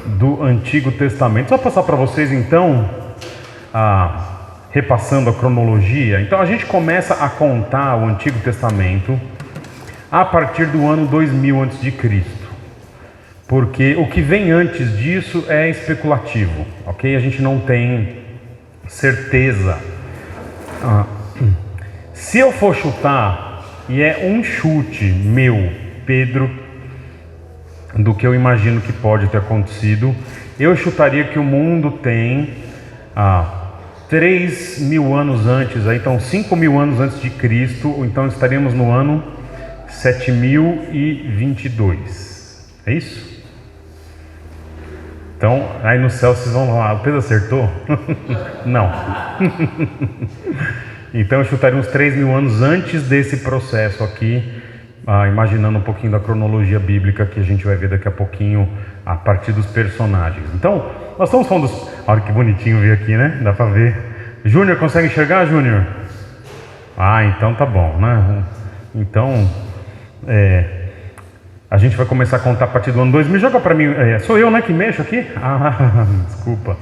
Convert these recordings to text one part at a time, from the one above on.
do Antigo Testamento. Só passar para vocês então, repassando a cronologia. Então a gente começa a contar o Antigo Testamento a partir do ano 2000 a.C., porque o que vem antes disso é especulativo, ok? A gente não tem certeza. Se eu for chutar, e é um chute meu, Pedro, do que eu imagino que pode ter acontecido, eu chutaria que o mundo tem 3.000 anos antes, então 5.000 anos antes de Cristo, então estaríamos no ano 7022. É isso? Então, aí no céu vocês vão lá, o Pedro acertou? Não. Então eu chutaria uns 3.000 anos antes desse processo aqui, imaginando um pouquinho da cronologia bíblica que a gente vai ver daqui a pouquinho a partir dos personagens. Então, nós estamos falando dos... Olha que bonitinho ver aqui, né? Dá pra ver. Júnior, consegue enxergar, Júnior? Então tá bom, né? Então, a gente vai começar a contar a partir do ano 2000. Joga pra mim, sou eu, né, que mexo aqui? Desculpa.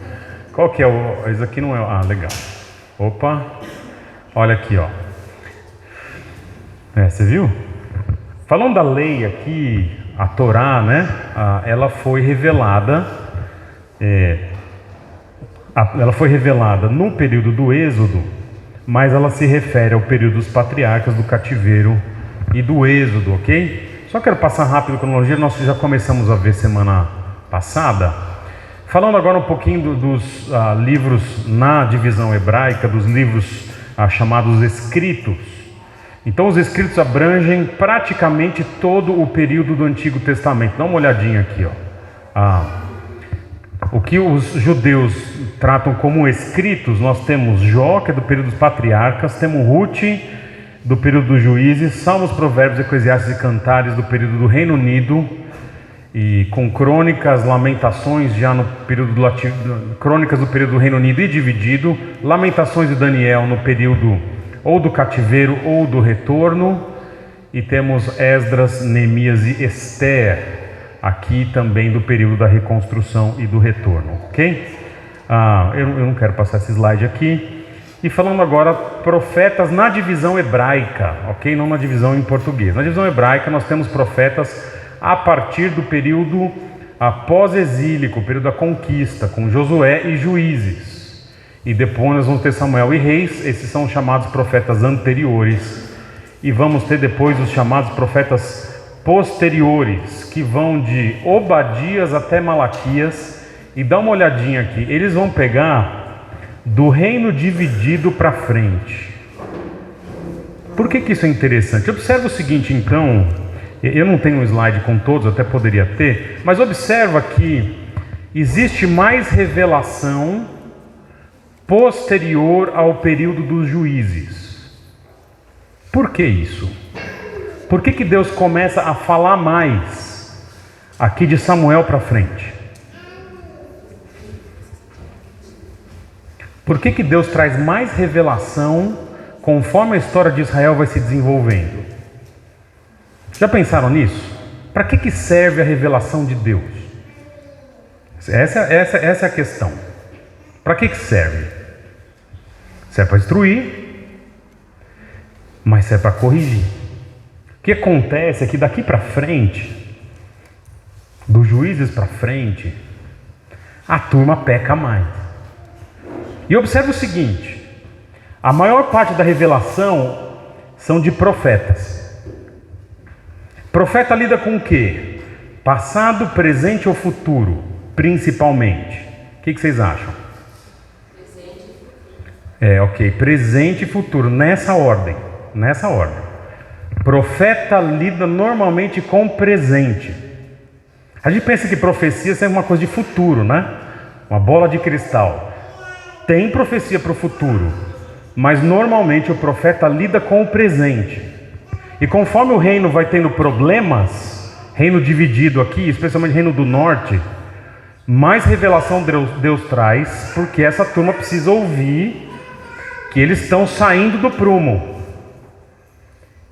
Qual que é o... Isso aqui não é... legal. Opa. Olha aqui, ó. Você viu? Falando da lei aqui, a Torá, né? Ela foi revelada. Ela foi revelada no período do Êxodo, mas ela se refere ao período dos patriarcas, do cativeiro e do Êxodo, ok? Só quero passar rápido a cronologia, nós já começamos a ver semana passada. Falando agora um pouquinho dos livros na divisão hebraica, dos livros chamados escritos. Então os escritos abrangem praticamente todo o período do Antigo Testamento. Dá uma olhadinha aqui, ó. O que os judeus tratam como escritos, nós temos Jó, que é do período dos patriarcas, temos Ruth, do período dos juízes, Salmos, Provérbios, Eclesiastes e Cantares, do período do Reino Unido, e com Crônicas, Lamentações, já no período Crônicas do período do Reino Unido e dividido, Lamentações de Daniel no período ou do cativeiro ou do retorno, e temos Esdras, Neemias e Ester, aqui também do período da reconstrução e do retorno, ok? Eu não quero passar esse slide aqui. E falando agora, profetas na divisão hebraica, ok? Não na divisão em português. Na divisão hebraica nós temos profetas a partir do período pós-exílico, o período da conquista, com Josué e Juízes. E depois nós vamos ter Samuel e Reis, esses são os chamados profetas anteriores. E vamos ter depois os chamados profetas posteriores, que vão de Obadias até Malaquias. E dá uma olhadinha aqui, eles vão pegar do reino dividido para frente. Por que isso é interessante? Observa o seguinte então, eu não tenho um slide com todos, até poderia ter, mas observa que existe mais revelação posterior ao período dos juízes. Por que isso? Por que Deus começa a falar mais aqui de Samuel para frente? Por que Deus traz mais revelação conforme a história de Israel vai se desenvolvendo? Já pensaram nisso? Para que serve a revelação de Deus? Essa é a questão. Para que serve? Serve para instruir, mas serve para corrigir. O que acontece é que daqui para frente, dos juízes para frente, a turma peca mais. E observe o seguinte: a maior parte da revelação são de profetas. Profeta lida com o quê? Passado, presente ou futuro, principalmente. O que vocês acham? Presente e futuro, nessa ordem. Profeta lida normalmente com presente. A gente pensa que profecia é uma coisa de futuro, né? Uma bola de cristal. Tem profecia para o futuro, mas normalmente o profeta lida com o presente. E conforme o reino vai tendo problemas, reino dividido aqui, especialmente reino do norte, mais revelação Deus traz, porque essa turma precisa ouvir que eles estão saindo do prumo.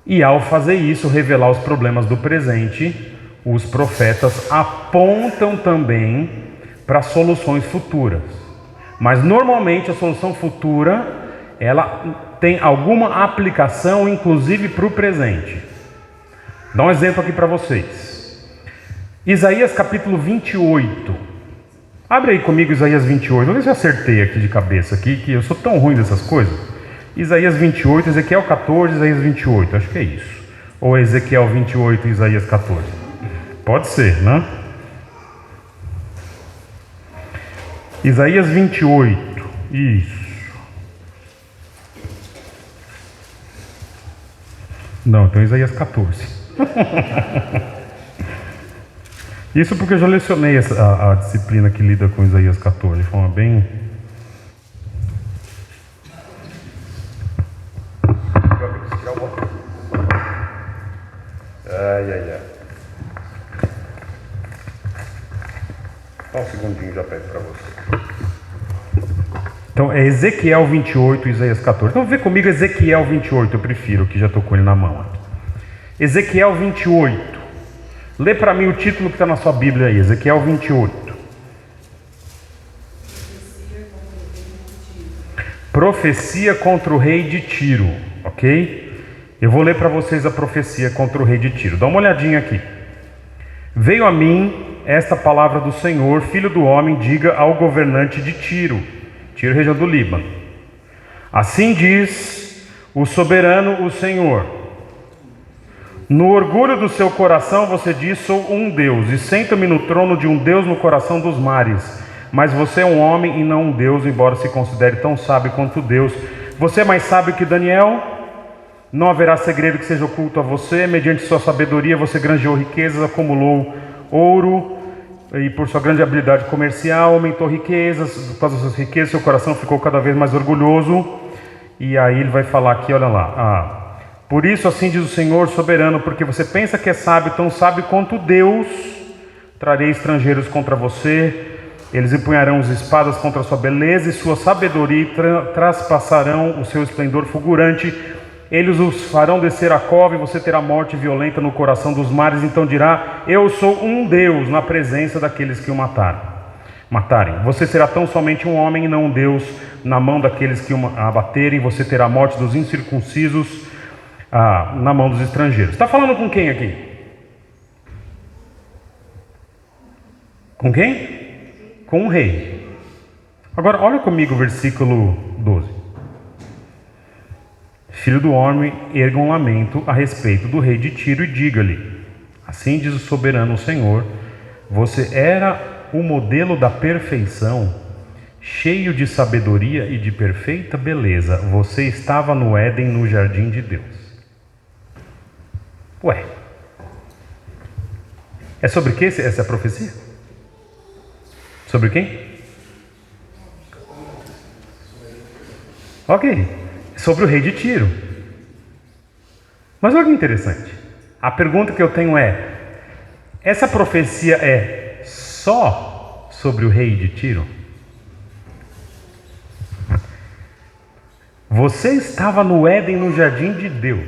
E ao fazer isso, revelar os problemas do presente, os profetas apontam também para soluções futuras. Mas normalmente a solução futura, ela tem alguma aplicação, inclusive para o presente. Dá um exemplo aqui para vocês. Isaías capítulo 28. Abre aí comigo Isaías 28. Vamos ver se eu acertei aqui de cabeça, aqui, que eu sou tão ruim dessas coisas. Isaías 28, Ezequiel 14, Isaías 28. Acho que é isso. Ou Ezequiel 28 e Isaías 14. Pode ser, né? Isaías 28. Isso. Não, então Isaías 14. Isso porque eu já lecionei a disciplina que lida com Isaías 14 de forma bem... Ai. Só um segundinho, já pego para você. Então é Ezequiel 28 e Isaías 14. Então vê comigo Ezequiel 28, eu prefiro, que já estou com ele na mão aqui. Ezequiel 28. Lê para mim o título que está na sua Bíblia aí, Ezequiel 28. Profecia contra o rei de Tiro, ok? Eu vou ler para vocês a profecia contra o rei de Tiro. Dá uma olhadinha aqui. Veio a mim esta palavra do Senhor, filho do homem, diga ao governante de Tiro, região do Líbano. Assim diz o soberano, o Senhor: no orgulho do seu coração você diz, sou um Deus, e senta-me no trono de um Deus no coração dos mares. Mas você é um homem e não um Deus, embora se considere tão sábio quanto Deus. Você é mais sábio que Daniel? Não haverá segredo que seja oculto a você. Mediante sua sabedoria você granjeou riquezas, acumulou ouro, e por sua grande habilidade comercial aumentou riquezas. Por causa das suas riquezas seu coração ficou cada vez mais orgulhoso. E aí ele vai falar aqui, olha lá, por isso assim diz o Senhor soberano, porque você pensa que é sábio, tão sábio quanto Deus, trarei estrangeiros contra você, eles empunharão as espadas contra a sua beleza e sua sabedoria, e traspassarão o seu esplendor fulgurante. Eles os farão descer a cova, e você terá morte violenta no coração dos mares. Então dirá, eu sou um Deus, na presença daqueles que o matarem. Você será tão somente um homem e não um Deus, na mão daqueles que o abaterem. Você terá a morte dos incircuncisos, na mão dos estrangeiros. Está falando com quem aqui? Com quem? Com um rei. Agora olha comigo o versículo 12. Filho do homem, erga um lamento a respeito do rei de Tiro e diga-lhe, assim diz o soberano Senhor, você era o modelo da perfeição, cheio de sabedoria e de perfeita beleza. Você estava no Éden, no jardim de Deus. Ué, é sobre que essa profecia? Sobre quem? Ok. Sobre o rei de Tiro. Mas olha que interessante. A pergunta que eu tenho é: essa profecia é só sobre o rei de Tiro? Você estava no Éden, no jardim de Deus.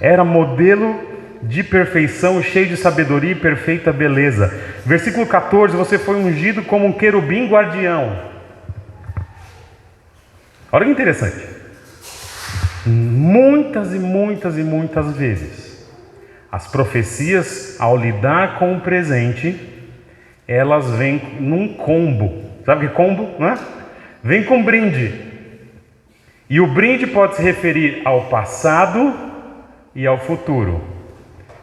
Era modelo de perfeição, cheio de sabedoria e perfeita beleza. Versículo 14, você foi ungido como um querubim guardião. Olha que interessante. Muitas vezes, as profecias, ao lidar com o presente, elas vêm num combo. Sabe que combo, não é? Vem com brinde. E o brinde pode se referir ao passado e ao futuro.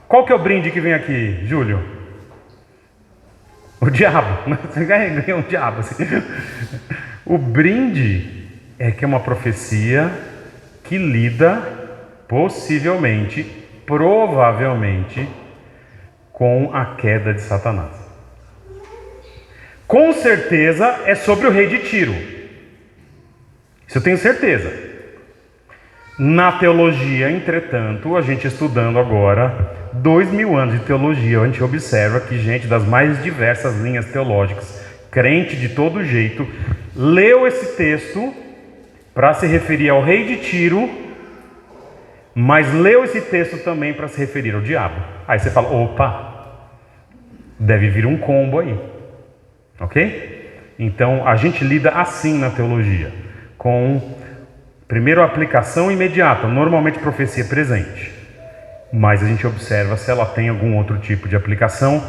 Qual que é o brinde que vem aqui, Júlio? O diabo. Você ganha um diabo assim. O brinde é que é uma profecia que lida possivelmente, provavelmente, com a queda de Satanás. Com certeza é sobre o rei de Tiro. Isso eu tenho certeza. Na teologia, entretanto, a gente estudando agora 2000 anos de teologia, a gente observa que gente das mais diversas linhas teológicas, crente de todo jeito, leu esse texto para se referir ao rei de Tiro, mas leu esse texto também para se referir ao diabo. Aí você fala, opa, deve vir um combo aí. Ok? Então a gente lida assim na teologia, com primeiro a aplicação imediata, normalmente profecia presente, mas a gente observa se ela tem algum outro tipo de aplicação.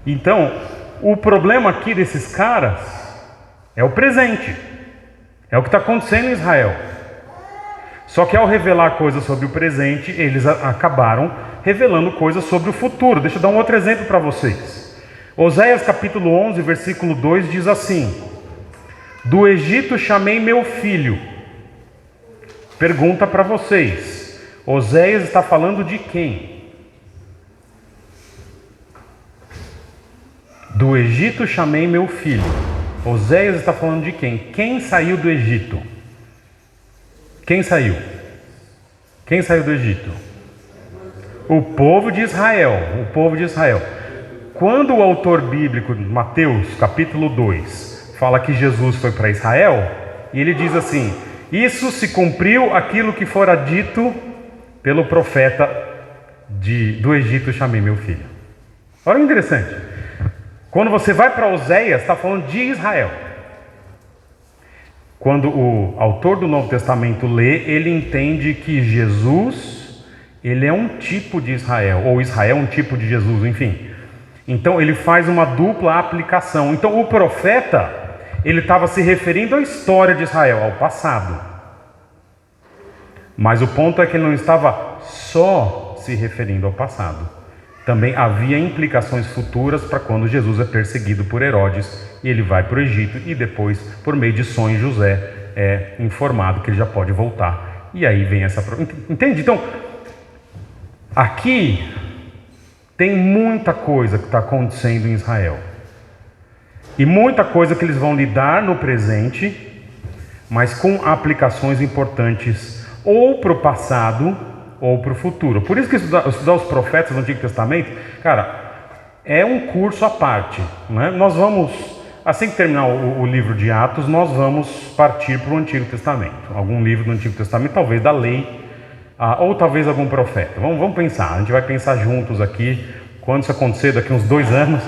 Então o problema aqui desses caras é o presente, é o que está acontecendo em Israel. Só que ao revelar coisas sobre o presente, eles acabaram revelando coisas sobre o futuro. Deixa eu dar um outro exemplo para vocês. Oséias capítulo 11, versículo 2 diz assim: do Egito chamei meu filho. Pergunta para vocês, Oséias está falando de quem? Do Egito chamei meu filho. Oséias está falando de quem? Quem saiu do Egito? Quem saiu? Quem saiu do Egito? O povo de Israel. O povo de Israel. Quando o autor bíblico, Mateus capítulo 2, fala que Jesus foi para Israel, e ele diz assim: isso se cumpriu aquilo que fora dito pelo profeta do Egito chamei meu filho. Olha que interessante. Quando você vai para Oséias, está falando de Israel. Quando o autor do Novo Testamento lê, ele entende que Jesus, ele é um tipo de Israel, ou Israel é um tipo de Jesus, enfim. Então ele faz uma dupla aplicação. Então o profeta, ele estava se referindo à história de Israel, ao passado. Mas o ponto é que ele não estava só se referindo ao passado. Também havia implicações futuras para quando Jesus é perseguido por Herodes e ele vai para o Egito e depois, por meio de sonhos, José é informado que ele já pode voltar. E aí vem essa... Entende? Então, aqui tem muita coisa que está acontecendo em Israel. E muita coisa que eles vão lidar no presente, mas com aplicações importantes ou para o passado ou para o futuro. Por isso que estudar os profetas do Antigo Testamento, cara, é um curso à parte, né? Nós vamos, assim que terminar o livro de Atos, nós vamos partir para o Antigo Testamento. Algum livro do Antigo Testamento, talvez da lei, ou talvez algum profeta. Vamos pensar, a gente vai pensar juntos aqui. Quando isso acontecer, daqui uns 2 anos,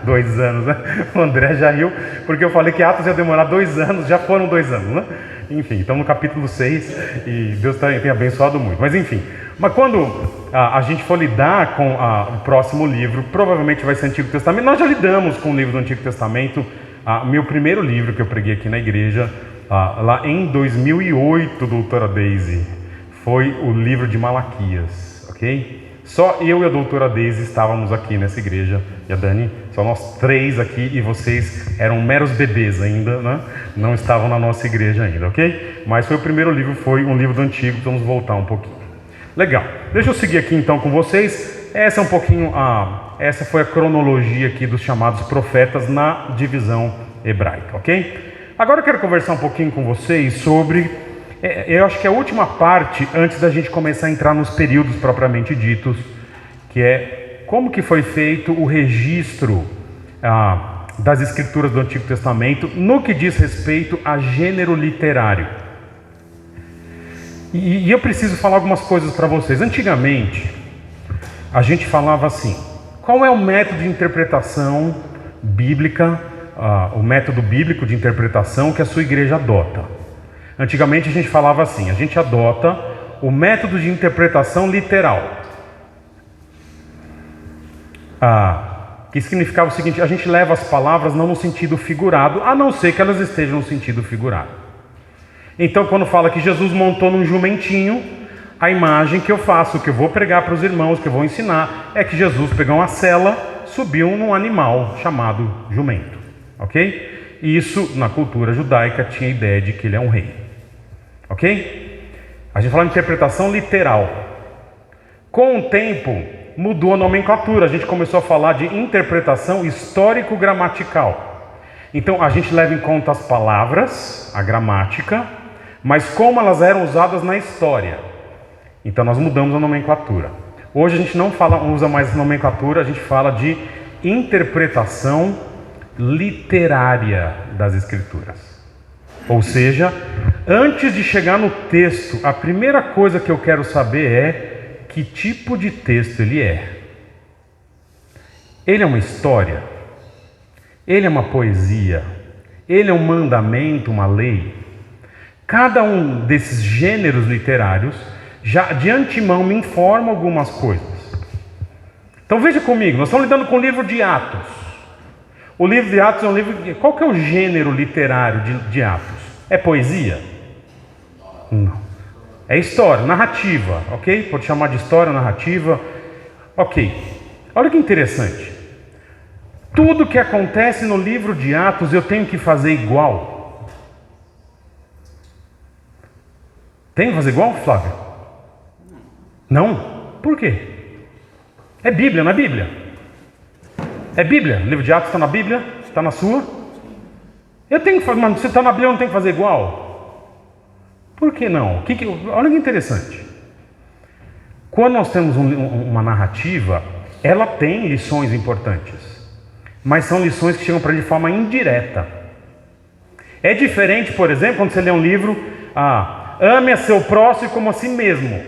2 anos, né? O André já riu, porque eu falei que Atos ia demorar 2 anos, já foram 2 anos, né? Enfim, estamos no capítulo 6 e Deus tem abençoado muito. Mas enfim, quando a gente for lidar com o próximo livro, provavelmente vai ser Antigo Testamento. Nós já lidamos com o livro do Antigo Testamento. Meu primeiro livro que eu preguei aqui na igreja, lá em 2008, doutora Daisy, foi o livro de Malaquias, ok? Só eu e a doutora Daisy estávamos aqui nessa igreja, e a Dani, só nós 3 aqui, e vocês eram meros bebês ainda, né? Não estavam na nossa igreja ainda, ok? Mas foi o primeiro livro, foi um livro do Antigo, vamos voltar um pouquinho. Legal, deixa eu seguir aqui então com vocês. Essa é um pouquinho, essa foi a cronologia aqui dos chamados profetas na divisão hebraica, ok? Agora eu quero conversar um pouquinho com vocês sobre... eu acho que a última parte, antes da gente começar a entrar nos períodos propriamente ditos, que é como que foi feito o registro das escrituras do Antigo Testamento no que diz respeito a gênero literário. E eu preciso falar algumas coisas para vocês. Antigamente, a gente falava assim: qual é o método de interpretação bíblica, o método bíblico de interpretação que a sua igreja adota? Antigamente a gente falava assim: a gente adota o método de interpretação literal, que significava o seguinte: a gente leva as palavras não no sentido figurado, a não ser que elas estejam no sentido figurado. Então, quando fala que Jesus montou num jumentinho, a imagem que eu faço, que eu vou pregar para os irmãos, que eu vou ensinar, é que Jesus pegou uma sela, subiu num animal chamado jumento, ok? E isso, na cultura judaica, tinha a ideia de que ele é um rei. Ok? A gente fala de interpretação literal. Com o tempo, mudou a nomenclatura. A gente começou a falar de interpretação histórico-gramatical. Então, a gente leva em conta as palavras, a gramática, mas como elas eram usadas na história. Então, nós mudamos a nomenclatura. Hoje a gente não usa mais nomenclatura, a gente fala de interpretação literária das Escrituras. Ou seja, antes de chegar no texto, a primeira coisa que eu quero saber é que tipo de texto ele é. Ele é uma história? ele é uma poesia, ele é um mandamento, uma lei. Cada um desses gêneros literários já de antemão me informa algumas coisas. Então veja comigo, nós estamos lidando com o livro de Atos. O livro de Atos é um livro... Qual que é o gênero literário de Atos? É poesia? Não. É história, narrativa, ok? Pode chamar de história, narrativa. Ok. Olha que interessante. Tudo que acontece no livro de Atos eu tenho que fazer igual. Tem que fazer igual, Flávio? Não? Por quê? É Bíblia, não é Bíblia? É Bíblia. O livro de Atos está na Bíblia? Está na sua? Eu tenho que fazer, mas se está na Bíblia eu não tenho que fazer igual? Por que não? Olha que interessante. Quando nós temos uma narrativa, ela tem lições importantes, mas são lições que chegam para ele de forma indireta. É diferente, por exemplo, quando você lê um livro, ame a seu próximo como a si mesmo.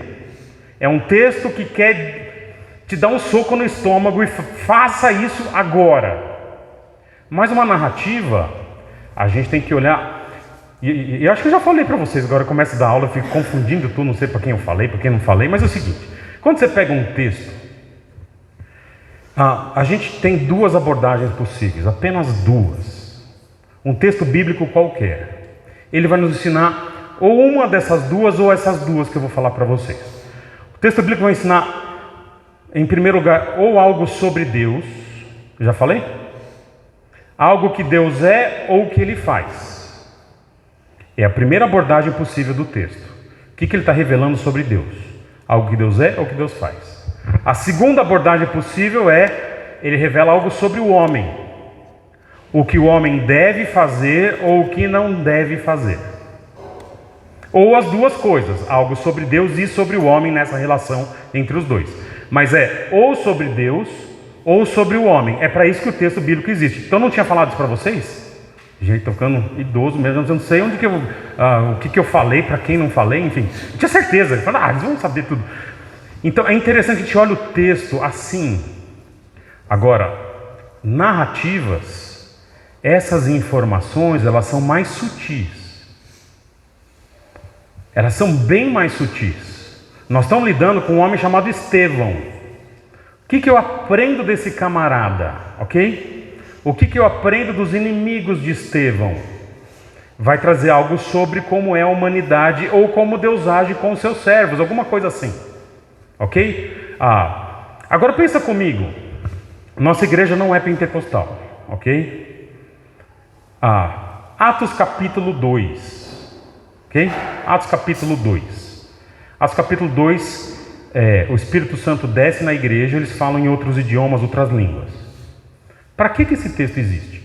É um texto que quer te dar um soco no estômago e faça isso agora. Mas uma narrativa, a gente tem que olhar, e eu acho que eu já falei para vocês, agora eu começo a dar aula, eu fico confundindo tudo, não sei para quem eu falei, para quem não falei, mas é o seguinte, quando você pega um texto, a gente tem duas abordagens possíveis, apenas duas. Um texto bíblico qualquer, ele vai nos ensinar ou uma dessas duas ou essas duas que eu vou falar para vocês. O texto bíblico vai ensinar, em primeiro lugar, ou algo sobre Deus, já falei? Algo que Deus é ou que Ele faz. É a primeira abordagem possível do texto. O que ele está revelando sobre Deus? Algo que Deus é ou que Deus faz. A segunda abordagem possível é, ele revela algo sobre o homem. O que o homem deve fazer ou o que não deve fazer. Ou as duas coisas, algo sobre Deus e sobre o homem nessa relação entre os dois. Mas é ou sobre Deus ou sobre o homem. É para isso que o texto bíblico existe. Então não tinha falado isso para vocês? Gente, estou ficando idoso mesmo, eu não sei onde que o que eu falei, para quem não falei, enfim. Eu tinha certeza, eles vão saber tudo. Então é interessante que a gente olhe o texto assim. Agora, narrativas, essas informações, elas são mais sutis. Elas são bem mais sutis. Nós estamos lidando com um homem chamado Estevão. O que eu aprendo desse camarada? Ok? O que eu aprendo dos inimigos de Estevão? Vai trazer algo sobre como é a humanidade ou como Deus age com os seus servos, alguma coisa assim. Ok? Agora pensa comigo. Nossa igreja não é pentecostal. Ok? Atos capítulo 2. Ok? Atos capítulo 2. Atos capítulo 2, o Espírito Santo desce na igreja, eles falam em outros idiomas, outras línguas. Para que esse texto existe?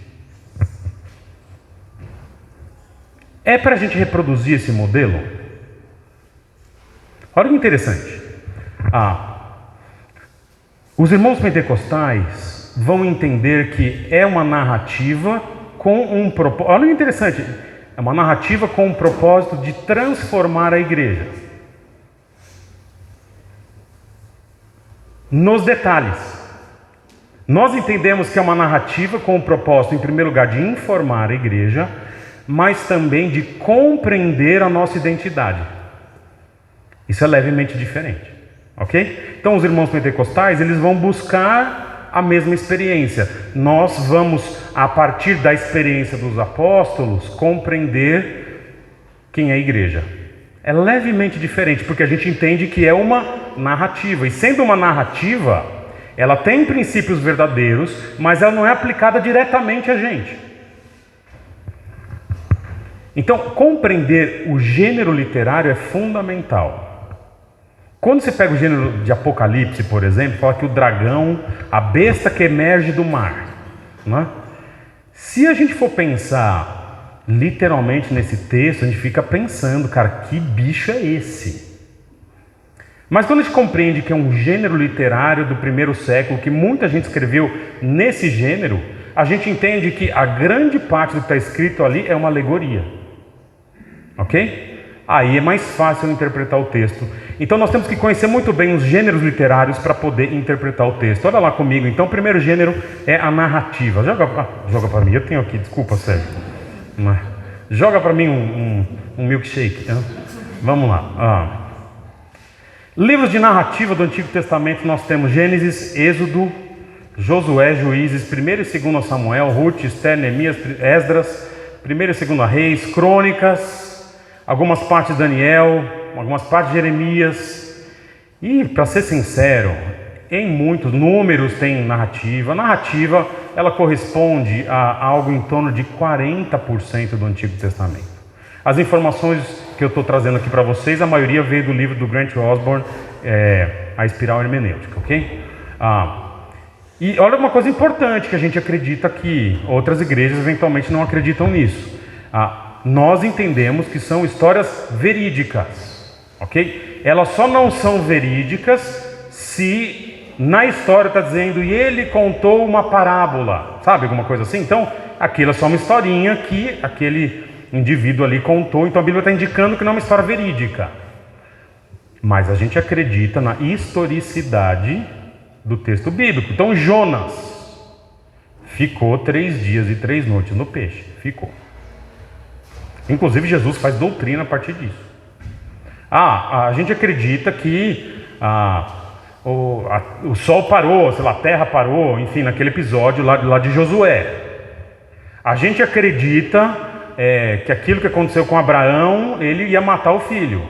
É para a gente reproduzir esse modelo? Olha que interessante. Os irmãos pentecostais vão entender que é uma narrativa com um propósito. Olha que interessante. É uma narrativa com um propósito de transformar a igreja. Nos detalhes. Nós entendemos que é uma narrativa com o propósito, em primeiro lugar, de informar a igreja, mas também de compreender a nossa identidade. Isso é levemente diferente, ok? Então os irmãos pentecostais, eles vão buscar a mesma experiência. Nós vamos, a partir da experiência dos apóstolos, compreender quem é a igreja. É levemente diferente, porque a gente entende que é uma narrativa. E sendo uma narrativa, ela tem princípios verdadeiros, mas ela não é aplicada diretamente a gente. Então, compreender o gênero literário é fundamental. Quando você pega o gênero de Apocalipse, por exemplo, fala que o dragão, a besta que emerge do mar. Não é? Se a gente for pensar literalmente nesse texto, a gente fica pensando, cara, que bicho é esse? Mas quando a gente compreende que é um gênero literário do primeiro século, que muita gente escreveu nesse gênero, a gente entende que a grande parte do que está escrito ali é uma alegoria. Ok? Aí é mais fácil interpretar o texto. Então nós temos que conhecer muito bem os gêneros literários para poder interpretar o texto. Olha lá comigo, então o primeiro gênero é a narrativa. Joga para mim, eu tenho aqui, desculpa, Sérgio. Joga para mim um milkshake. Vamos lá. Livros de narrativa do Antigo Testamento nós temos Gênesis, Êxodo, Josué, Juízes, 1º e 2º Samuel, Ruth, Esther, Neemias, Esdras, 1º e 2º Reis, Crônicas, algumas partes de Daniel, algumas partes de Jeremias. E, para ser sincero, em muitos números tem narrativa. A narrativa, ela corresponde a algo em torno de 40% do Antigo Testamento. As informações que eu estou trazendo aqui para vocês, a maioria veio do livro do Grant Osborne, A Espiral Hermenêutica, ok? E olha uma coisa importante que a gente acredita que outras igrejas eventualmente não acreditam nisso. Nós entendemos que são histórias verídicas, ok? Elas só não são verídicas se na história está dizendo e ele contou uma parábola, sabe? Alguma coisa assim. Então, aquilo é só uma historinha que aquele indivíduo ali contou. Então a Bíblia está indicando que não é uma história verídica. Mas a gente acredita na historicidade do texto bíblico. Então Jonas ficou 3 dias e 3 noites no peixe. Ficou. Inclusive Jesus faz doutrina a partir disso. A gente acredita que o sol parou, sei lá, a terra parou, enfim, naquele episódio lá de Josué. A gente acredita que aquilo que aconteceu com Abraão, ele ia matar o filho.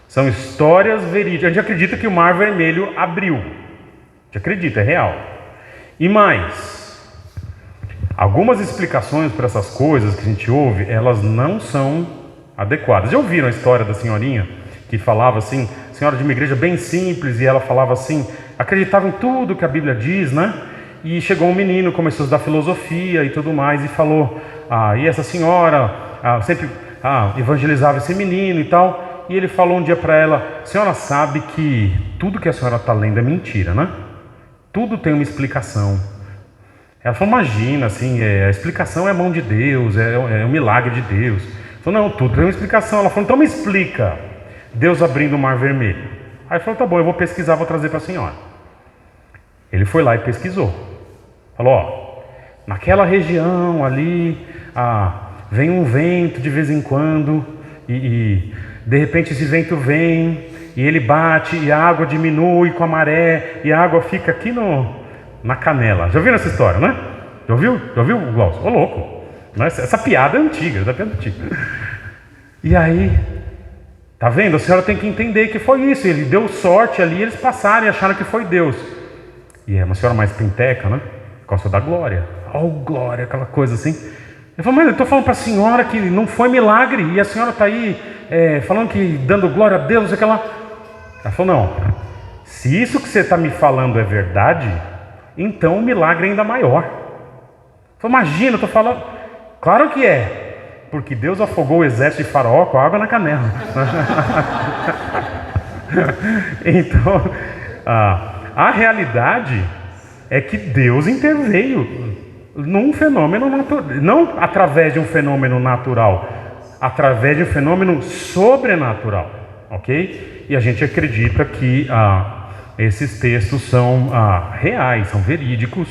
São histórias verídicas. A gente acredita que o Mar Vermelho abriu. A gente acredita, é real. E mais, algumas explicações para essas coisas que a gente ouve, elas não são adequadas. Já ouviram a história da senhorinha que falava assim, senhora de uma igreja bem simples, e ela falava assim, acreditava em tudo que a Bíblia diz, né? E chegou um menino, começou a estudar filosofia e tudo mais, e falou, e essa senhora sempre evangelizava esse menino e tal. E ele falou um dia para ela, a senhora sabe que tudo que a senhora está lendo é mentira, né? Tudo tem uma explicação. Ela falou, imagina, assim, a explicação é a mão de Deus, é um milagre de Deus. Ele falou, não, tudo tem uma explicação. Ela falou, então me explica Deus abrindo o Mar Vermelho. Aí ele falou, tá bom, eu vou pesquisar, vou trazer para a senhora. Ele foi lá e pesquisou. Falou, naquela região ali, vem um vento de vez em quando, e de repente esse vento vem, e ele bate, e a água diminui com a maré, e a água fica aqui na canela. Já ouviram essa história, né? Já ouviu? Já ouviu, Glaucio? Ô louco! Essa piada é antiga, E aí, tá vendo? A senhora tem que entender que foi isso. Ele deu sorte ali, eles passaram e acharam que foi Deus. E é uma senhora mais penteca, né? Gosta da glória. Oh, glória, aquela coisa assim. Ele falou, mas eu estou falando para a senhora que não foi milagre, e a senhora está aí falando que dando glória a Deus, aquela. Ela falou, não, se isso que você está me falando é verdade, então o milagre é ainda maior. Ele falou, imagina, eu estou falando. Claro que é, porque Deus afogou o exército de Faraó com água na canela. Então, a realidade é que Deus interveio num fenômeno natural, não através de um fenômeno natural, através de um fenômeno sobrenatural, ok? E a gente acredita que esses textos são reais, são verídicos,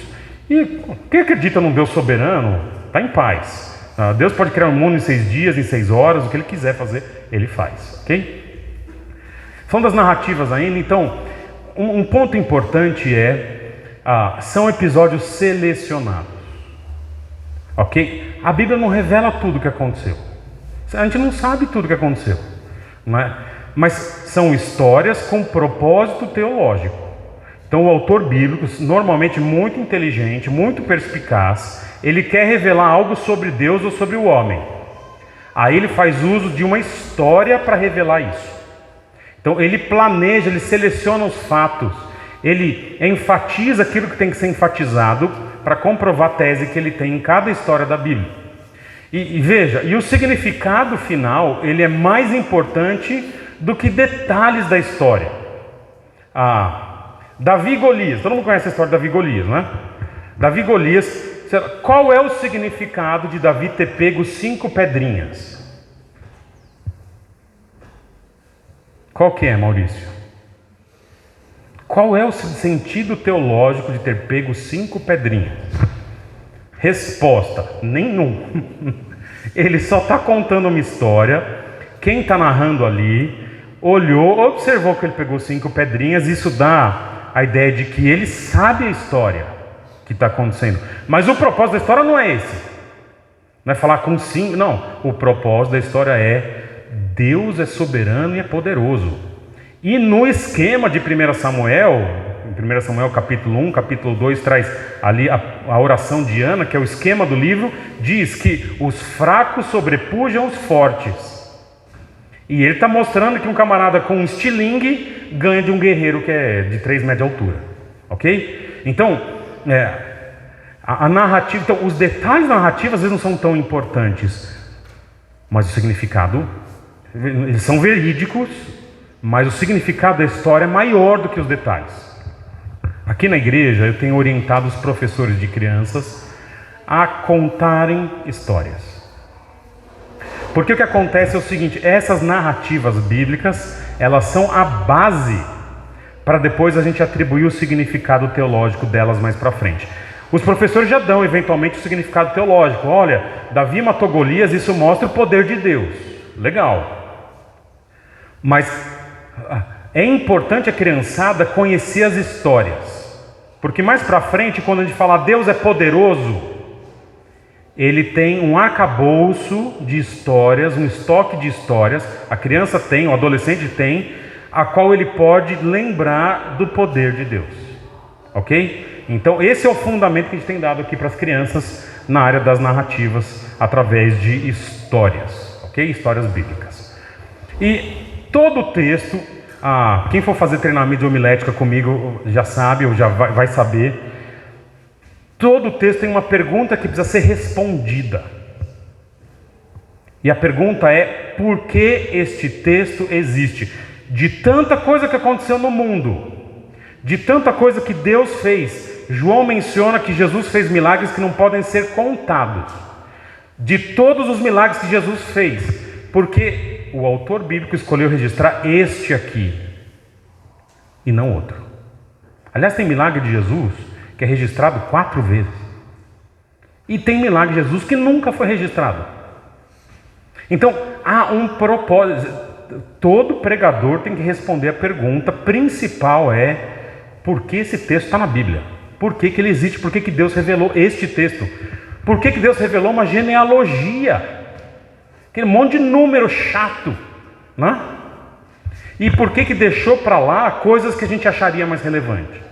e quem acredita num Deus soberano está em paz. Deus pode criar um mundo em 6 dias, em 6 horas, o que Ele quiser fazer, Ele faz, ok? Falando das narrativas ainda, então, um ponto importante são episódios selecionados. Ok? A Bíblia não revela tudo o que aconteceu. A gente não sabe tudo o que aconteceu, não é? Mas são histórias com propósito teológico. Então o autor bíblico, normalmente muito inteligente, muito perspicaz, ele quer revelar algo sobre Deus ou sobre o homem. Aí ele faz uso de uma história para revelar isso. Então ele planeja, ele seleciona os fatos, ele enfatiza aquilo que tem que ser enfatizado para comprovar a tese que ele tem em cada história da Bíblia. E veja, e o significado final, ele é mais importante do que detalhes da história. Davi e Golias, todo mundo conhece a história de Davi e Golias, não é? Davi e Golias, qual é o significado de Davi ter pego 5 pedrinhas? Qual que é, Maurício? Qual é o sentido teológico de ter pego 5 pedrinhas? Resposta: nenhum. Ele só está contando uma história. Quem está narrando ali olhou, observou que ele pegou 5 pedrinhas. Isso dá a ideia de que ele sabe a história que está acontecendo. Mas o propósito da história não é esse. Não é falar com 5, não. O propósito da história é: Deus é soberano e é poderoso. E no esquema de 1 Samuel, em 1 Samuel capítulo 1, capítulo 2, traz ali a oração de Ana, que é o esquema do livro, diz que os fracos sobrepujam os fortes. E ele está mostrando que um camarada com um estilingue ganha de um guerreiro que é de 3 metros de altura. Ok? Então, a narrativa, então, os detalhes narrativos às vezes não são tão importantes, mas o significado, eles são verídicos, mas o significado da história é maior do que os detalhes. Aqui na igreja eu tenho orientado os professores de crianças a contarem histórias. Porque o que acontece é o seguinte: essas narrativas bíblicas, elas são a base para depois a gente atribuir o significado teológico delas mais para frente. Os professores já dão eventualmente o significado teológico. Olha, Davi matou Golias, isso mostra o poder de Deus. Legal. Mas é importante a criançada conhecer as histórias, porque mais para frente, quando a gente falar Deus é poderoso, ele tem um arcabouço de histórias, um estoque de histórias, a criança tem, o adolescente tem, a qual ele pode lembrar do poder de Deus. Ok? Então esse é o fundamento que a gente tem dado aqui para as crianças na área das narrativas, através de histórias, ok? Histórias bíblicas. E todo o texto, quem for fazer treinamento de homilética comigo já sabe, ou já vai saber, todo o texto tem uma pergunta que precisa ser respondida. E a pergunta é: por que este texto existe? De tanta coisa que aconteceu no mundo, de tanta coisa que Deus fez, João menciona que Jesus fez milagres que não podem ser contados. De todos os milagres que Jesus fez, porque o autor bíblico escolheu registrar este aqui e não outro. Aliás, tem milagre de Jesus que é registrado 4 vezes, e tem milagre de Jesus que nunca foi registrado. Então há um propósito. Todo pregador tem que responder a pergunta principal: é por que esse texto está na Bíblia? Por que ele existe? Por que Deus revelou este texto? Por que Deus revelou uma genealogia? Aquele monte de número chato, né? E por que deixou para lá coisas que a gente acharia mais relevante?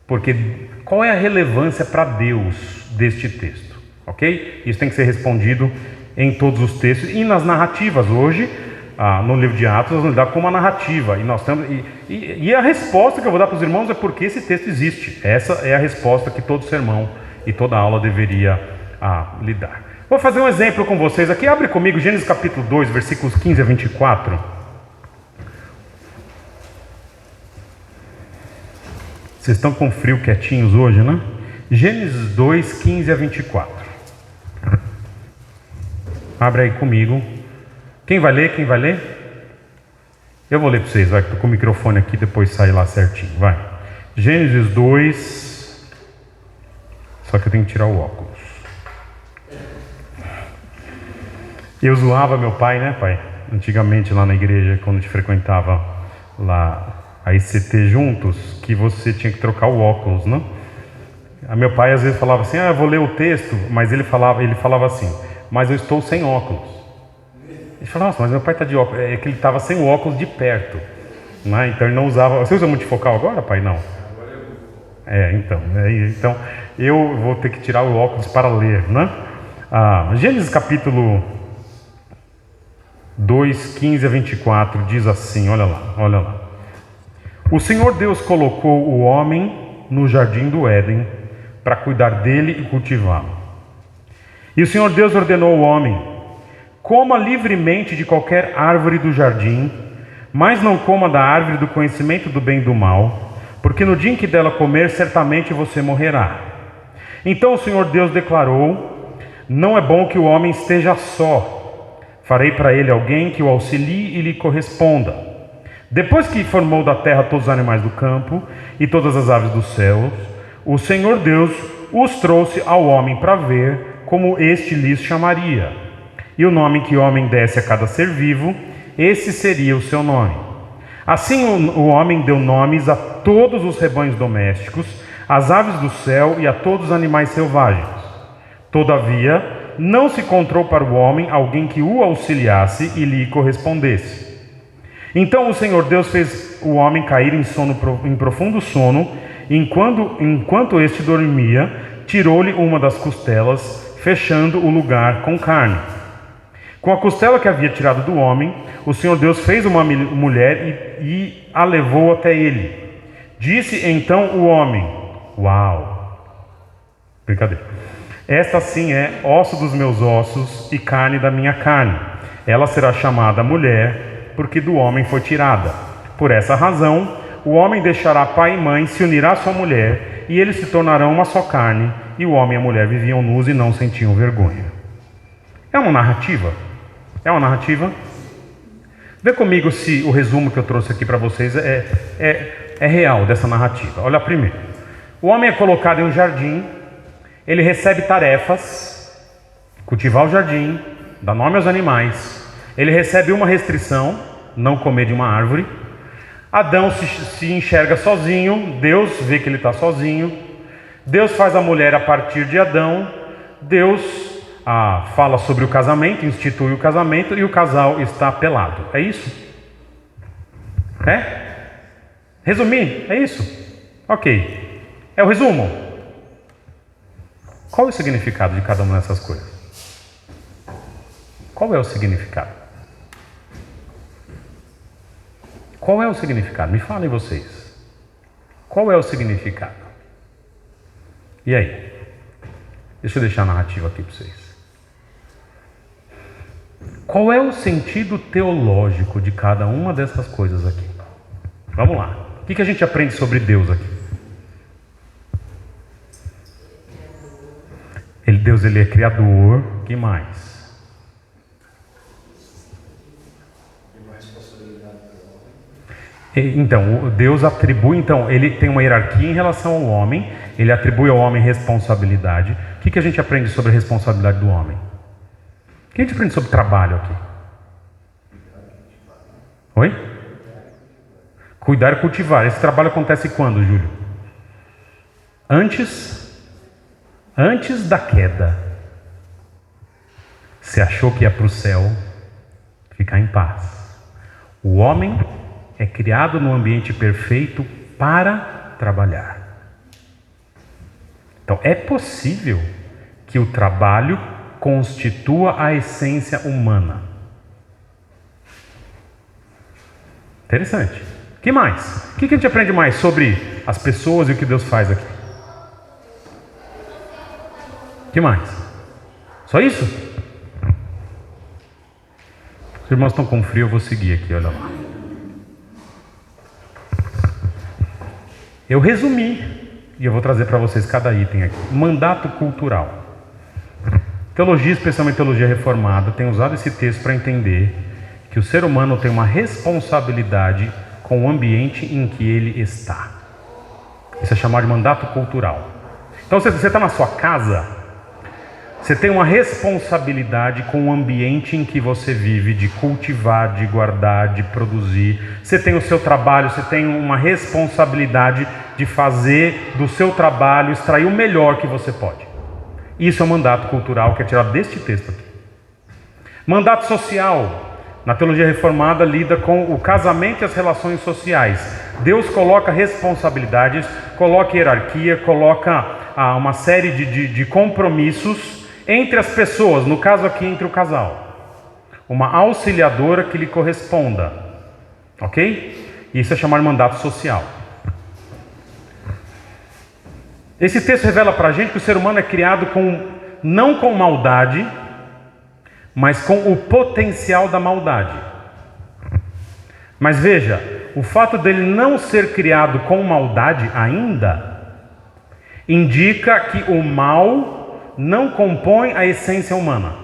Porque qual é a relevância para Deus deste texto? Ok? Isso tem que ser respondido em todos os textos e nas narrativas. Hoje, no livro de Atos, nós vamos lidar com uma narrativa. E nós estamos, e a resposta que eu vou dar para os irmãos é porque esse texto existe. Essa é a resposta que todo sermão e toda aula deveria lidar. Vou fazer um exemplo com vocês aqui. Abre comigo Gênesis capítulo 2, versículos 15 a 24. Vocês estão com frio quietinhos hoje, né? Gênesis 2, 15 a 24. Abre aí comigo. Quem vai ler? Quem vai ler? Eu vou ler para vocês, vai, que estou com o microfone aqui, depois sai lá certinho, vai. Gênesis 2, só que eu tenho que tirar o óculos. Eu zoava meu pai, né, pai? Antigamente lá na igreja, quando a gente frequentava lá a ICT juntos, que você tinha que trocar o óculos, né? Meu pai às vezes falava assim: eu vou ler o texto, mas ele falava assim: mas eu estou sem óculos. Ele falava: nossa, mas meu pai está de óculos. É que ele estava sem o óculos de perto, né? Então ele não usava. Você usa multifocal agora, pai? Não. Então eu vou ter que tirar o óculos para ler, né? Gênesis capítulo 2, 15 a 24 diz assim, olha lá. O Senhor Deus colocou o homem no jardim do Éden para cuidar dele e cultivá-lo. E o Senhor Deus ordenou ao homem: coma livremente de qualquer árvore do jardim, mas não coma da árvore do conhecimento do bem e do mal, porque no dia em que dela comer, certamente você morrerá. Então o Senhor Deus declarou: não é bom que o homem esteja só. Farei para ele alguém que o auxilie e lhe corresponda. Depois que formou da terra todos os animais do campo e todas as aves dos céus, o Senhor Deus os trouxe ao homem para ver como este lhes chamaria. E o nome que o homem desse a cada ser vivo, esse seria o seu nome. Assim o homem deu nomes a todos os rebanhos domésticos, às aves do céu e a todos os animais selvagens. Todavia, não se encontrou para o homem alguém que o auxiliasse e lhe correspondesse. Então o Senhor Deus fez o homem cair em profundo sono, e enquanto este dormia, tirou-lhe uma das costelas, fechando o lugar com carne. Com a costela que havia tirado do homem, o Senhor Deus fez uma mulher e a levou até ele. Disse então o homem: Uau! Brincadeira. Esta sim é osso dos meus ossos e carne da minha carne. Ela será chamada mulher, porque do homem foi tirada. Por essa razão, o homem deixará pai e mãe, se unirá à sua mulher, e eles se tornarão uma só carne. E o homem e a mulher viviam nus e não sentiam vergonha. É uma narrativa? É uma narrativa? Vê comigo se o resumo que eu trouxe aqui para vocês é real dessa narrativa. Olha primeiro. O homem é colocado em um jardim, ele recebe tarefas, cultivar o jardim, dar nome aos animais. Ele recebe uma restrição, não comer de uma árvore. Adão se enxerga sozinho, Deus vê que ele está sozinho. Deus faz a mulher a partir de Adão. Deus fala sobre o casamento, institui o casamento e o casal está pelado. É isso? É? Resumir, é isso? Ok. É o resumo. Qual é o significado de cada uma dessas coisas? Qual é o significado? Qual é o significado? Me falem vocês. Qual é o significado? E aí? Deixa eu deixar a narrativa aqui para vocês. Qual é o sentido teológico de cada uma dessas coisas aqui? Vamos lá. O que a gente aprende sobre Deus aqui? Deus ele é criador. O que mais? Então, Deus atribui, ele tem uma hierarquia em relação ao homem, ele atribui ao homem responsabilidade. O que a gente aprende sobre a responsabilidade do homem? O que a gente aprende sobre trabalho aqui? Oi? Cuidar e cultivar. Esse trabalho acontece quando, Júlio? Antes da queda. Você achou que ia para o céu? Ficar em paz. O homem é criado num ambiente perfeito para trabalhar. Então, é possível que o trabalho constitua a essência humana. Interessante. O que mais? O que a gente aprende mais sobre as pessoas e o que Deus faz aqui? O que mais? Só isso? Os irmãos estão com frio, eu vou seguir aqui, olha lá. Eu resumi, e eu vou trazer para vocês cada item aqui. Mandato cultural. Teologia, especialmente teologia reformada, tem usado esse texto para entender que o ser humano tem uma responsabilidade com o ambiente em que ele está. Isso é chamado de mandato cultural. Então, se você está na sua casa, você tem uma responsabilidade com o ambiente em que você vive, de cultivar, de guardar, de produzir. Você tem o seu trabalho, você tem uma responsabilidade de fazer do seu trabalho, extrair o melhor que você pode. Isso é um mandato cultural que é tirado deste texto aqui. Mandato social. Na teologia reformada lida com o casamento e as relações sociais. Deus coloca responsabilidades, coloca hierarquia, coloca uma série de compromissos entre as pessoas, no caso aqui entre o casal. Uma auxiliadora que lhe corresponda. Ok? Isso é chamado de mandato social. Esse texto revela para a gente que o ser humano é criado não com maldade, mas com o potencial da maldade. Mas veja, o fato dele não ser criado com maldade ainda, indica que o mal não compõe a essência humana.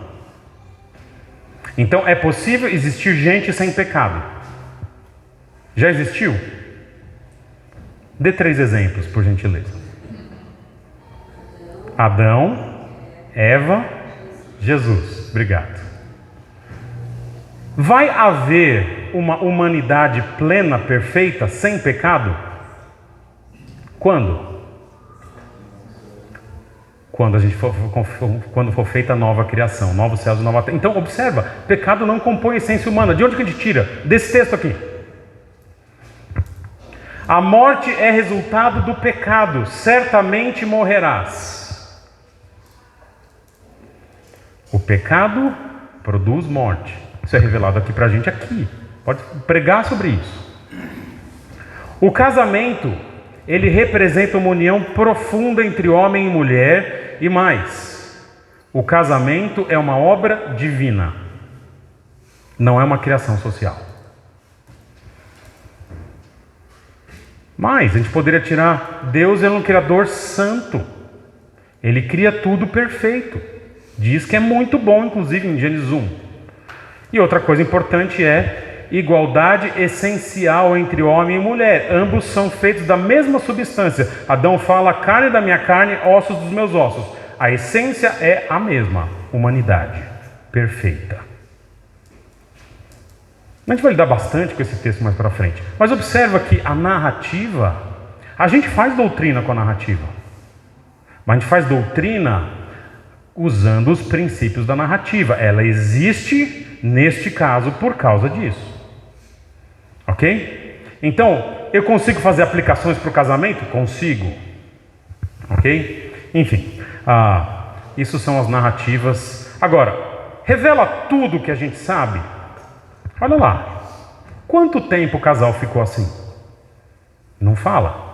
Então é possível existir gente sem pecado. Já existiu? Dê 3 exemplos, por gentileza. Adão, Eva, Jesus. Obrigado. Vai haver uma humanidade plena, perfeita, sem pecado? Quando? Quando for feita a nova criação, novos céus e nova terra. Então, observa, pecado não compõe a essência humana. De onde que a gente tira? Desse texto aqui. A morte é resultado do pecado, certamente morrerás. O pecado produz morte. Isso é revelado aqui pra gente aqui. Pode pregar sobre isso. O casamento, ele representa uma união profunda entre homem e mulher. E mais, o casamento é uma obra divina, não é uma criação social. Mas a gente poderia tirar, Deus é um criador santo, ele cria tudo perfeito, diz que é muito bom, inclusive em Gênesis 1. E outra coisa importante é igualdade essencial entre homem e mulher. Ambos são feitos da mesma substância. Adão fala, carne da minha carne, ossos dos meus ossos. A essência é a mesma, humanidade perfeita. A gente vai lidar bastante com esse texto mais para frente. Mas observa que a narrativa, a gente faz doutrina com a narrativa. Mas a gente faz doutrina usando os princípios da narrativa. Ela existe, neste caso, por causa disso. Ok? Então, eu consigo fazer aplicações para o casamento? Consigo. Ok? Enfim, isso são as narrativas. Agora, revela tudo o que a gente sabe? Olha lá. Quanto tempo o casal ficou assim? Não fala.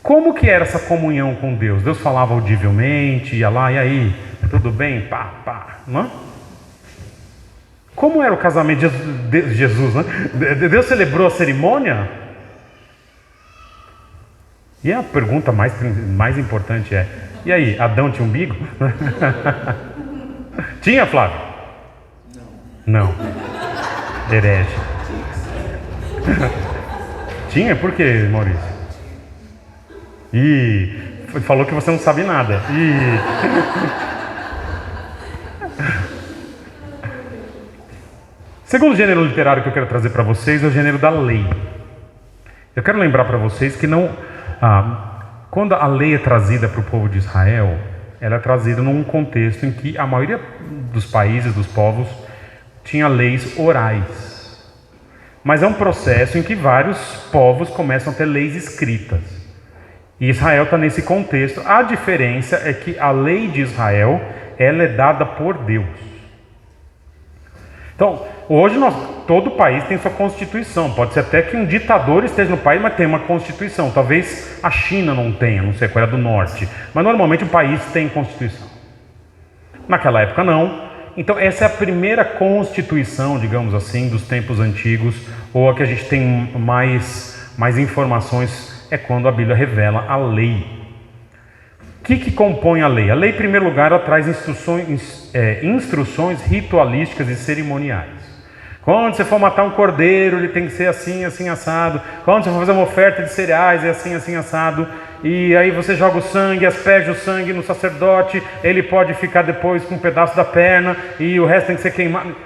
Como que era essa comunhão com Deus? Deus falava audivelmente, ia lá, e aí? Tudo bem? Pá, pá. Não? Como era o casamento de Jesus, né? Deus celebrou a cerimônia? E a pergunta mais importante é, e aí, Adão tinha umbigo? Tinha, Flávio? Não. Herege. Tinha? Por quê, Maurício? Falou que você não sabe nada. Segundo gênero literário que eu quero trazer para vocês é o gênero da lei. Eu quero lembrar para vocês que quando a lei é trazida para o povo de Israel, ela é trazida num contexto em que a maioria dos países, dos povos, tinha leis orais. Mas é um processo em que vários povos começam a ter leis escritas. E Israel está nesse contexto. A diferença é que a lei de Israel, ela é dada por Deus. Então, hoje todo país tem sua constituição. Pode ser até que um ditador esteja no país, mas tem uma constituição. Talvez a China não tenha, não sei, a Coreia do Norte. Mas normalmente o país tem constituição. Naquela época não. Então essa é a primeira constituição, digamos assim, dos tempos antigos, ou a que a gente tem mais informações, é quando a Bíblia revela a lei. O que compõe a lei? A lei, em primeiro lugar, ela traz instruções ritualísticas e cerimoniais. Quando você for matar um cordeiro, ele tem que ser assim, assim, assado. Quando você for fazer uma oferta de cereais, é assim, assim, assado. E aí você joga o sangue, asperge o sangue no sacerdote, ele pode ficar depois com um pedaço da perna, e o resto tem que ser queimado.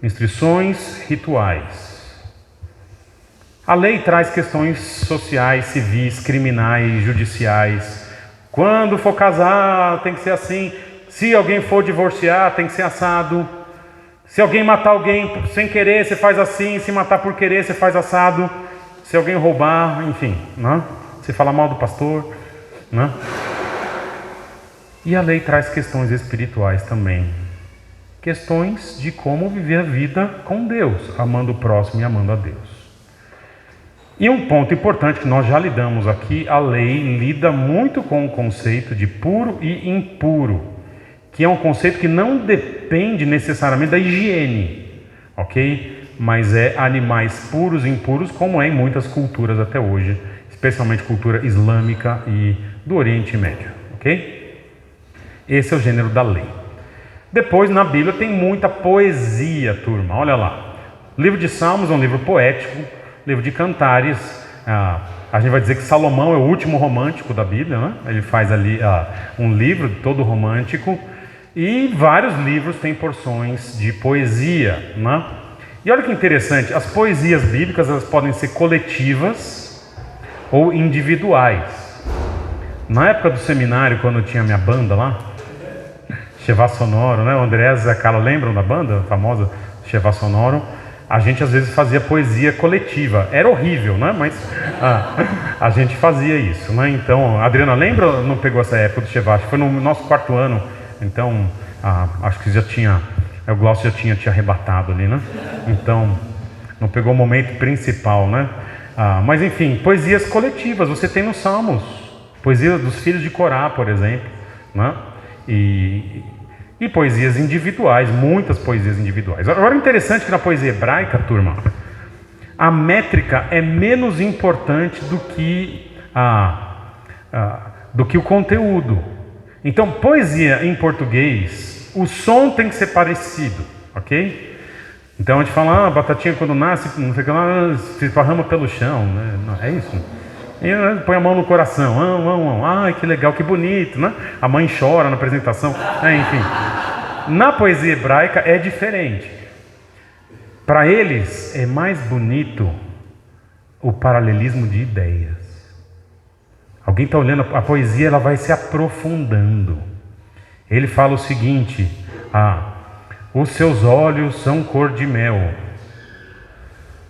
Instruções rituais. A lei traz questões sociais, civis, criminais, judiciais. Quando for casar, tem que ser assim. Se alguém for divorciar, tem que ser assado. Se alguém matar alguém sem querer, você faz assim. Se matar por querer, você faz assado. Se alguém roubar, enfim, né? Se falar mal do pastor, né? E a lei traz questões espirituais também. Questões de como viver a vida com Deus, amando o próximo e amando a Deus. E um ponto importante que nós já lidamos aqui, a lei lida muito com o conceito de puro e impuro, que é um conceito que não depende necessariamente da higiene, ok? Mas é animais puros e impuros, como é em muitas culturas até hoje, especialmente cultura islâmica e do Oriente Médio, ok? Esse é o gênero da lei. Depois, na Bíblia, tem muita poesia, turma, olha lá. O livro de Salmos é um livro poético, livro de Cantares. A gente vai dizer que Salomão é o último romântico da Bíblia, né? Ele faz ali um livro todo romântico, e vários livros têm porções de poesia, né? E olha que interessante, as poesias bíblicas, elas podem ser coletivas ou individuais. Na época do seminário, quando eu tinha minha banda lá, Chevá Sonoro, né? O Andrés e a Carla lembram da banda, a famosa Chevá Sonoro? A gente às vezes fazia poesia coletiva. Era horrível, né? Mas a gente fazia isso, né? Então, a Adriana lembra ou não pegou essa época do Chevá? Foi no nosso 4º ano. Então, acho que já tinha... O Glaucio já tinha te arrebatado ali, né? Então, não pegou o momento principal, né? Mas enfim, poesias coletivas, você tem nos Salmos. Poesia dos filhos de Corá, por exemplo, né? E poesias individuais, muitas poesias individuais. Agora, interessante que na poesia hebraica, turma, a métrica é menos importante do que o conteúdo. Então, poesia em português, o som tem que ser parecido, ok? Então a gente fala, a batatinha quando nasce, não sei o que lá, se esparrama pelo chão, né? Não, é isso. E põe a mão no coração, ai que legal, que bonito, né? A mãe chora na apresentação, enfim. Na poesia hebraica é diferente. Para eles é mais bonito o paralelismo de ideias. Alguém está olhando, a poesia ela vai se aprofundando. Ele fala o seguinte, os seus olhos são cor de mel.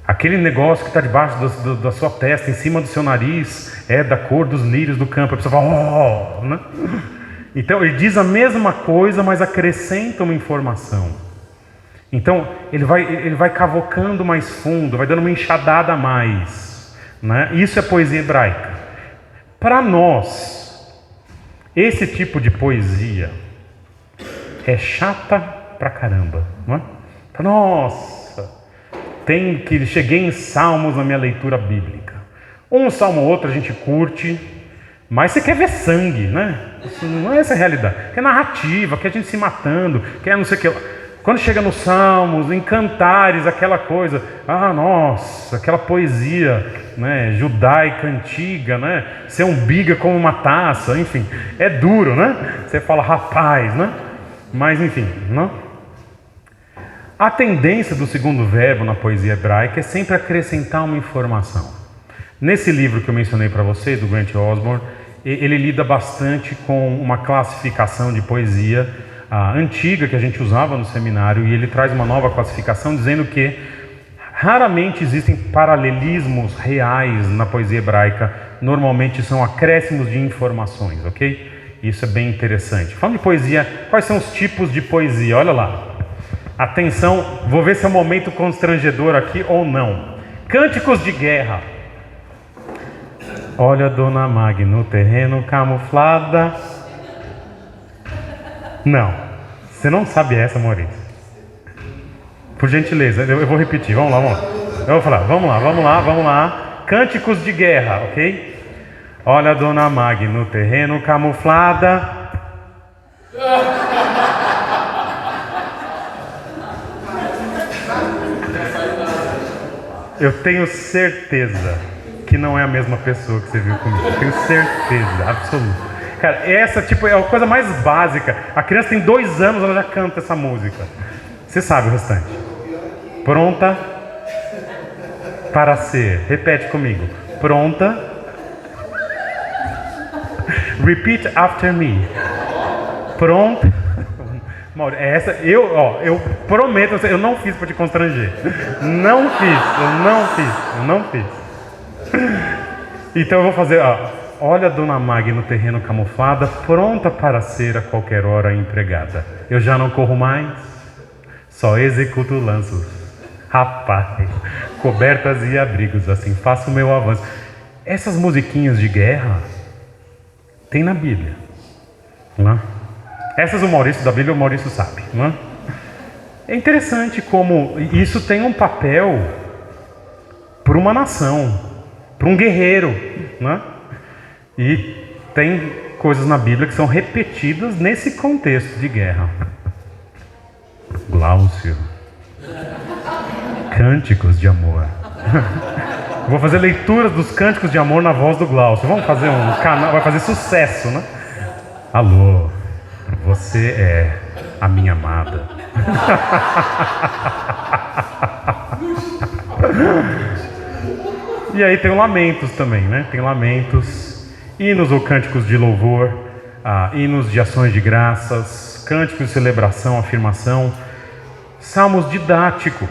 Aquele negócio que está debaixo da sua testa, em cima do seu nariz, é da cor dos lírios do campo. A pessoa fala, né? Então ele diz a mesma coisa, mas acrescenta uma informação. Então ele vai cavocando mais fundo, vai dando uma enxadada a mais, né? Isso é poesia hebraica. Para nós, esse tipo de poesia é chata pra caramba, não é? Nossa, cheguei em Salmos na minha leitura bíblica. Um salmo ou outro a gente curte, mas você quer ver sangue, né? Isso não é essa a realidade. Quer narrativa, quer gente se matando, quer não sei o que. Quando chega nos Salmos, em Cantares, aquela coisa, nossa, aquela poesia, né, judaica antiga, né? Ser um biga como uma taça, enfim, é duro, né? Você fala, rapaz, né? Mas enfim, não? A tendência do segundo verbo na poesia hebraica é sempre acrescentar uma informação. Nesse livro que eu mencionei para vocês, do Grant Osborne, ele lida bastante com uma classificação de poesia antiga que a gente usava no seminário, e ele traz uma nova classificação dizendo que raramente existem paralelismos reais na poesia hebraica, normalmente são acréscimos de informações, ok? Isso é bem interessante. Falando de poesia, quais são os tipos de poesia? Olha lá. Atenção, vou ver se é um momento constrangedor aqui ou não. Cânticos de guerra. Olha a Dona Mag no terreno camuflada. Não, você não sabe essa, Maurício. Por gentileza, eu vou repetir, vamos lá. Eu vou falar, vamos lá. Cânticos de guerra, ok? Olha a Dona Mag no terreno camuflada. Eu tenho certeza que não é a mesma pessoa que você viu comigo. Eu tenho certeza, absoluta. Cara, essa é a coisa mais básica. A criança tem 2 anos, ela já canta essa música. Você sabe o restante. Pronta para ser. Repete comigo. Pronta. Repeat after me. Pronta. Essa, eu prometo, eu não fiz para te constranger. Não fiz. Então eu vou fazer, olha a Dona Mag no terreno camuflada, pronta para ser a qualquer hora empregada. Eu já não corro mais, só executo lanços. Rapaz, cobertas e abrigos, assim faço o meu avanço. Essas musiquinhas de guerra tem na Bíblia, não é? Essas o Maurício da Bíblia, o Maurício sabe, não é? É interessante como isso tem um papel para uma nação, para um guerreiro, não é? E tem coisas na Bíblia que são repetidas nesse contexto de guerra. Glaucio, cânticos de amor. Vou fazer leituras dos cânticos de amor na voz do Glaucio. Vamos fazer um canal, vai fazer sucesso, né? Alô, você é a minha amada. E aí tem o Lamentos também, né? Tem Lamentos, hinos ou cânticos de louvor, hinos de ações de graças, cânticos de celebração, afirmação, salmos didáticos.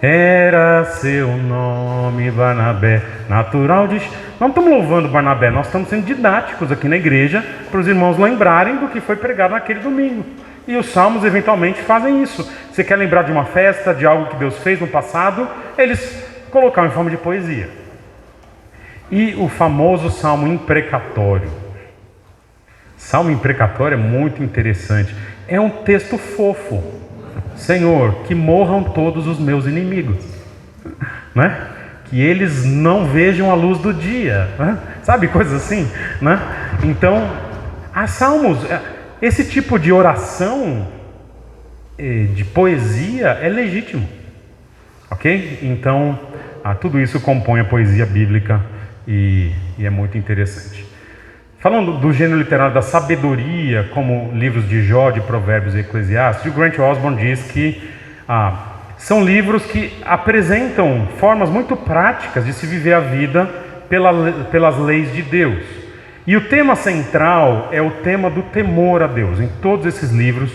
Era seu nome, Barnabé, natural de... Não estamos louvando Barnabé, nós estamos sendo didáticos aqui na igreja, para os irmãos lembrarem do que foi pregado naquele domingo. E os salmos eventualmente fazem isso. Você quer lembrar de uma festa, de algo que Deus fez no passado, eles colocaram em forma de poesia. E o famoso salmo imprecatório. Salmo imprecatório é muito interessante. É um texto fofo. Senhor, que morram todos os meus inimigos, né? Que eles não vejam a luz do dia, né? Sabe, coisas assim, né? Então, há salmos, esse tipo de oração, de poesia, é legítimo, ok? Então, tudo isso compõe a poesia bíblica e é muito interessante. Falando do gênero literário da sabedoria, como livros de Jó, de Provérbios e Eclesiastes, o Grant Osborne diz que são livros que apresentam formas muito práticas de se viver a vida pelas leis de Deus. E o tema central é o tema do temor a Deus. Em todos esses livros,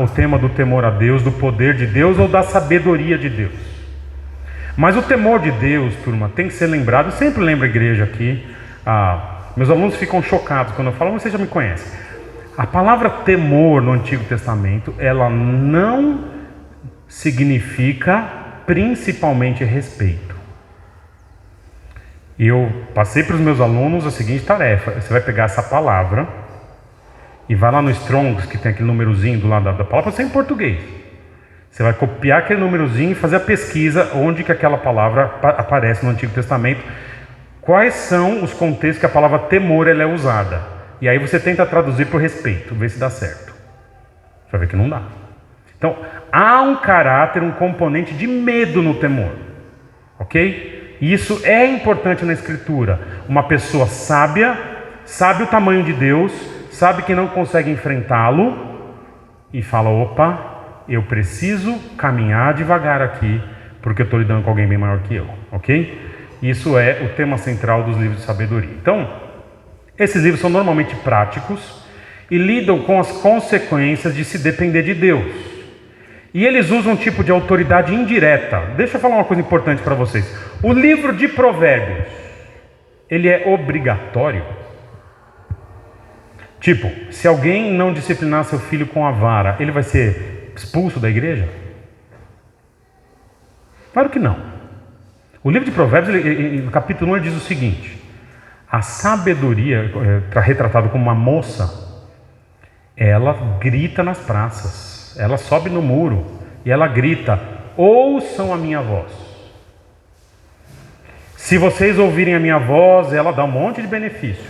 o tema do temor a Deus, do poder de Deus ou da sabedoria de Deus. Mas o temor de Deus, turma, tem que ser lembrado. Eu sempre lembro a igreja aqui, meus alunos ficam chocados quando eu falo, mas você já me conhece. A palavra temor no Antigo Testamento, ela não significa principalmente respeito. E eu passei para os meus alunos a seguinte tarefa: você vai pegar essa palavra e vai lá no Strongs, que tem aquele númerozinho do lado da palavra, você é em português. Você vai copiar aquele númerozinho e fazer a pesquisa onde que aquela palavra aparece no Antigo Testamento. Quais são os contextos que a palavra temor ela é usada? E aí você tenta traduzir por respeito, ver se dá certo. Você vai ver que não dá. Então, há um caráter, um componente de medo no temor. Ok? E isso é importante na Escritura. Uma pessoa sábia, sabe o tamanho de Deus, sabe que não consegue enfrentá-lo e fala, opa, eu preciso caminhar devagar aqui, porque eu estou lidando com alguém bem maior que eu. Ok? Isso é o tema central dos livros de sabedoria. Então, esses livros são normalmente práticos e lidam com as consequências de se depender de Deus. E eles usam um tipo de autoridade indireta. Deixa eu falar uma coisa importante para vocês. O livro de Provérbios, ele é obrigatório? Tipo, se alguém não disciplinar seu filho com a vara, ele vai ser expulso da igreja? Claro que não. O livro de Provérbios, no capítulo 1, ele diz o seguinte: a sabedoria, retratado como uma moça, ela grita nas praças, ela sobe no muro e ela grita, ouçam a minha voz. Se vocês ouvirem a minha voz, ela dá um monte de benefício.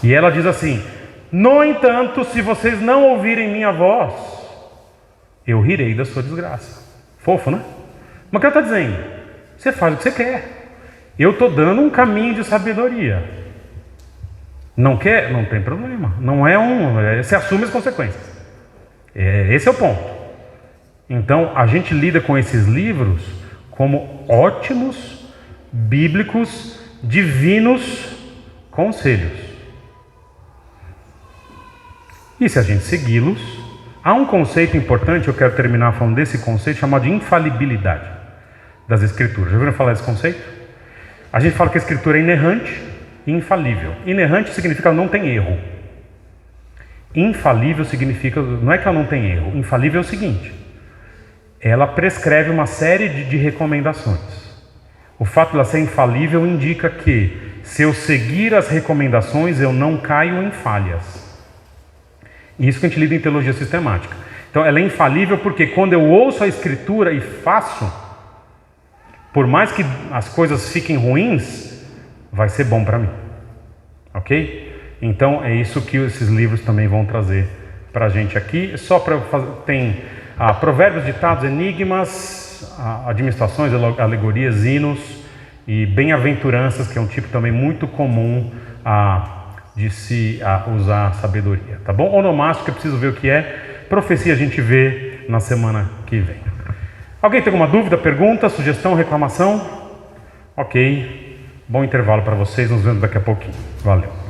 E ela diz assim, no entanto, se vocês não ouvirem minha voz, eu rirei da sua desgraça. Fofo, né? Mas o que ela está dizendo? Você faz o que você quer. Eu estou dando um caminho de sabedoria. Não quer? Não tem problema. Não é você assume as consequências. Esse é o ponto. Então, a gente lida com esses livros como ótimos, bíblicos, divinos conselhos. E se a gente segui-los, há um conceito importante, eu quero terminar falando desse conceito, chamado de infalibilidade das Escrituras. Já ouviram falar desse conceito? A gente fala que a Escritura é inerrante e infalível. Inerrante significa que ela não tem erro. Infalível significa, não é que ela não tem erro. Infalível é o seguinte: ela prescreve uma série de recomendações. O fato de ela ser infalível indica que, se eu seguir as recomendações, eu não caio em falhas. Isso que a gente lida em teologia sistemática. Então ela é infalível porque quando eu ouço a Escritura e faço, por mais que as coisas fiquem ruins, vai ser bom para mim. Ok? Então é isso que esses livros também vão trazer para a gente aqui. Só para fazer, tem Provérbios, Ditados, Enigmas, algumas administrações, alegorias, hinos e bem-aventuranças, que é um tipo também muito comum de se usar sabedoria, tá bom? Onomástico, eu preciso ver o que é. Profecia a gente vê na semana que vem. Alguém tem alguma dúvida, pergunta, sugestão, reclamação? Ok. Bom intervalo para vocês, nos vemos daqui a pouquinho. Valeu.